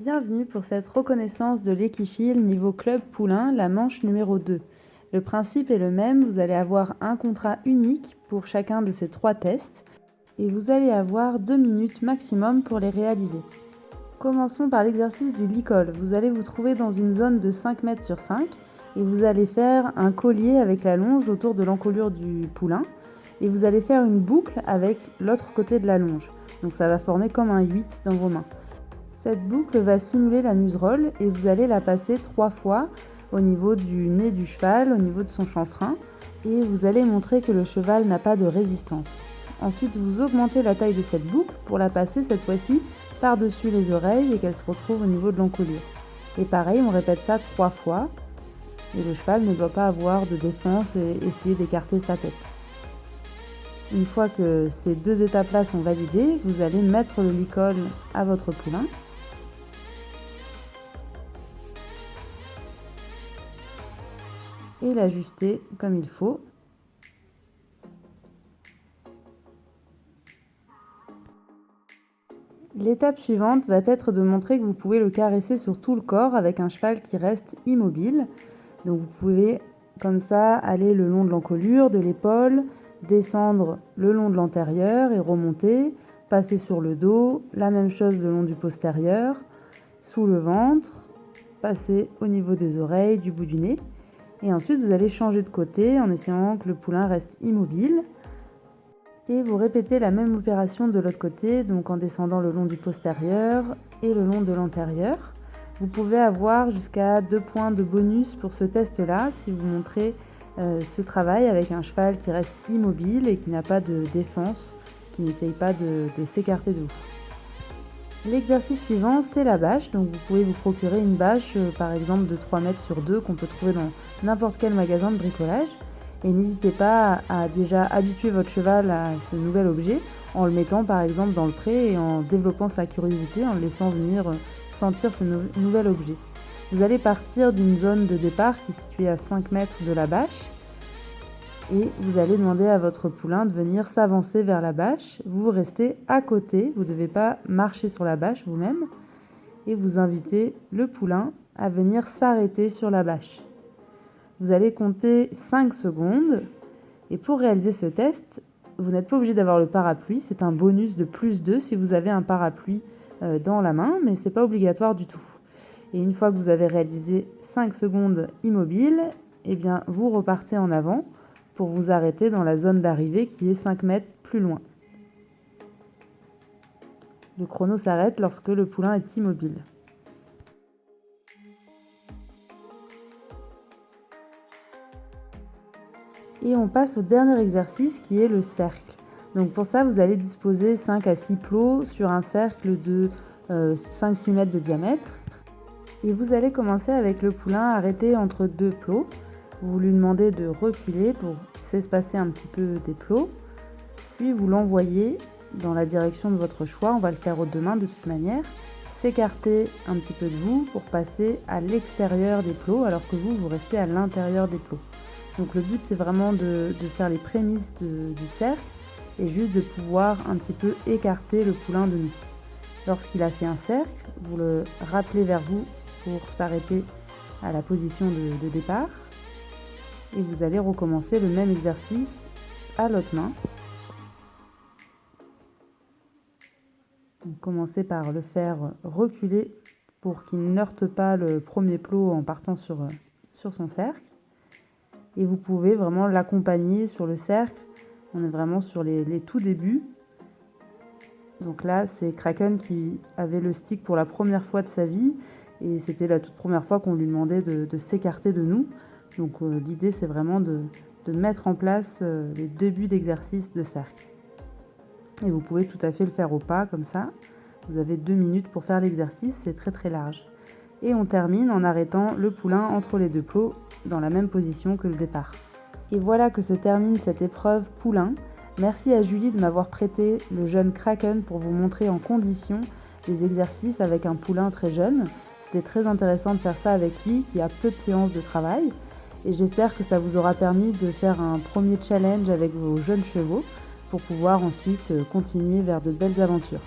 Bienvenue pour cette reconnaissance de l'équifile niveau club poulain, la manche numéro 2. Le principe est le même, vous allez avoir un contrat unique pour chacun de ces 3 tests et vous allez avoir 2 minutes maximum pour les réaliser. Commençons par l'exercice du licol. Vous allez vous trouver dans une zone de 5 mètres sur 5 et vous allez faire un collier avec la longe autour de l'encolure du poulain et vous allez faire une boucle avec l'autre côté de la longe. Donc ça va former comme un 8 dans vos mains. Cette boucle va simuler la muserolle et vous allez la passer 3 fois au niveau du nez du cheval, au niveau de son chanfrein et vous allez montrer que le cheval n'a pas de résistance. Ensuite, vous augmentez la taille de cette boucle pour la passer cette fois-ci par-dessus les oreilles et qu'elle se retrouve au niveau de l'encolure. Et pareil, on répète ça 3 fois et le cheval ne doit pas avoir de défense et essayer d'écarter sa tête. Une fois que ces 2 étapes-là sont validées, vous allez mettre le licol à votre poulain. Et l'ajuster comme il faut. L'étape suivante va être de montrer que vous pouvez le caresser sur tout le corps avec un cheval qui reste immobile. Donc vous pouvez comme ça aller le long de l'encolure, de l'épaule, descendre le long de l'antérieur et remonter, passer sur le dos, la même chose le long du postérieur, sous le ventre, passer au niveau des oreilles, du bout du nez. Et ensuite, vous allez changer de côté en essayant que le poulain reste immobile. Et vous répétez la même opération de l'autre côté, donc en descendant le long du postérieur et le long de l'antérieur. Vous pouvez avoir jusqu'à 2 points de bonus pour ce test-là si vous montrez ce travail avec un cheval qui reste immobile et qui n'a pas de défense, qui n'essaye pas de s'écarter de vous. L'exercice suivant, c'est la bâche. Donc vous pouvez vous procurer une bâche, par exemple de 3 mètres sur 2 qu'on peut trouver dans n'importe quel magasin de bricolage. Et n'hésitez pas à déjà habituer votre cheval à ce nouvel objet en le mettant par exemple dans le pré et en développant sa curiosité, en le laissant venir sentir ce nouvel objet. Vous allez partir d'une zone de départ qui est située à 5 mètres de la bâche. Et vous allez demander à votre poulain de venir s'avancer vers la bâche. Vous restez à côté, vous ne devez pas marcher sur la bâche vous-même. Et vous invitez le poulain à venir s'arrêter sur la bâche. Vous allez compter 5 secondes. Et pour réaliser ce test, vous n'êtes pas obligé d'avoir le parapluie. C'est un bonus de plus 2 si vous avez un parapluie dans la main, mais ce n'est pas obligatoire du tout. Et une fois que vous avez réalisé 5 secondes immobile, eh bien, vous repartez en avant pour vous arrêter dans la zone d'arrivée qui est 5 mètres plus loin. Le chrono s'arrête lorsque le poulain est immobile. Et on passe au dernier exercice qui est le cercle. Donc pour ça, vous allez disposer 5 à 6 plots sur un cercle de 5-6 mètres de diamètre. Et vous allez commencer avec le poulain arrêté entre 2 plots. Vous lui demandez de reculer pour s'espacer un petit peu des plots. Puis vous l'envoyez dans la direction de votre choix. On va le faire aux 2 mains de toute manière. S'écarter un petit peu de vous pour passer à l'extérieur des plots alors que vous restez à l'intérieur des plots. Donc le but c'est vraiment de faire les prémices du cercle et juste de pouvoir un petit peu écarter le poulain de nous. Lorsqu'il a fait un cercle, vous le rappelez vers vous pour s'arrêter à la position de départ. Et vous allez recommencer le même exercice à l'autre main. Donc, commencez par le faire reculer pour qu'il n'heurte pas le premier plot en partant sur son cercle. Et vous pouvez vraiment l'accompagner sur le cercle. On est vraiment sur les tout débuts. Donc là, c'est Kraken qui avait le stick pour la première fois de sa vie. Et c'était la toute première fois qu'on lui demandait de s'écarter de nous. Donc l'idée, c'est vraiment de mettre en place les débuts d'exercice de cercle. Et vous pouvez tout à fait le faire au pas, comme ça. Vous avez 2 minutes pour faire l'exercice, c'est très très large. Et on termine en arrêtant le poulain entre les 2 plots dans la même position que le départ. Et voilà que se termine cette épreuve poulain. Merci à Julie de m'avoir prêté le jeune Kraken pour vous montrer en condition les exercices avec un poulain très jeune. C'était très intéressant de faire ça avec lui qui a peu de séances de travail. Et j'espère que ça vous aura permis de faire un premier challenge avec vos jeunes chevaux pour pouvoir ensuite continuer vers de belles aventures.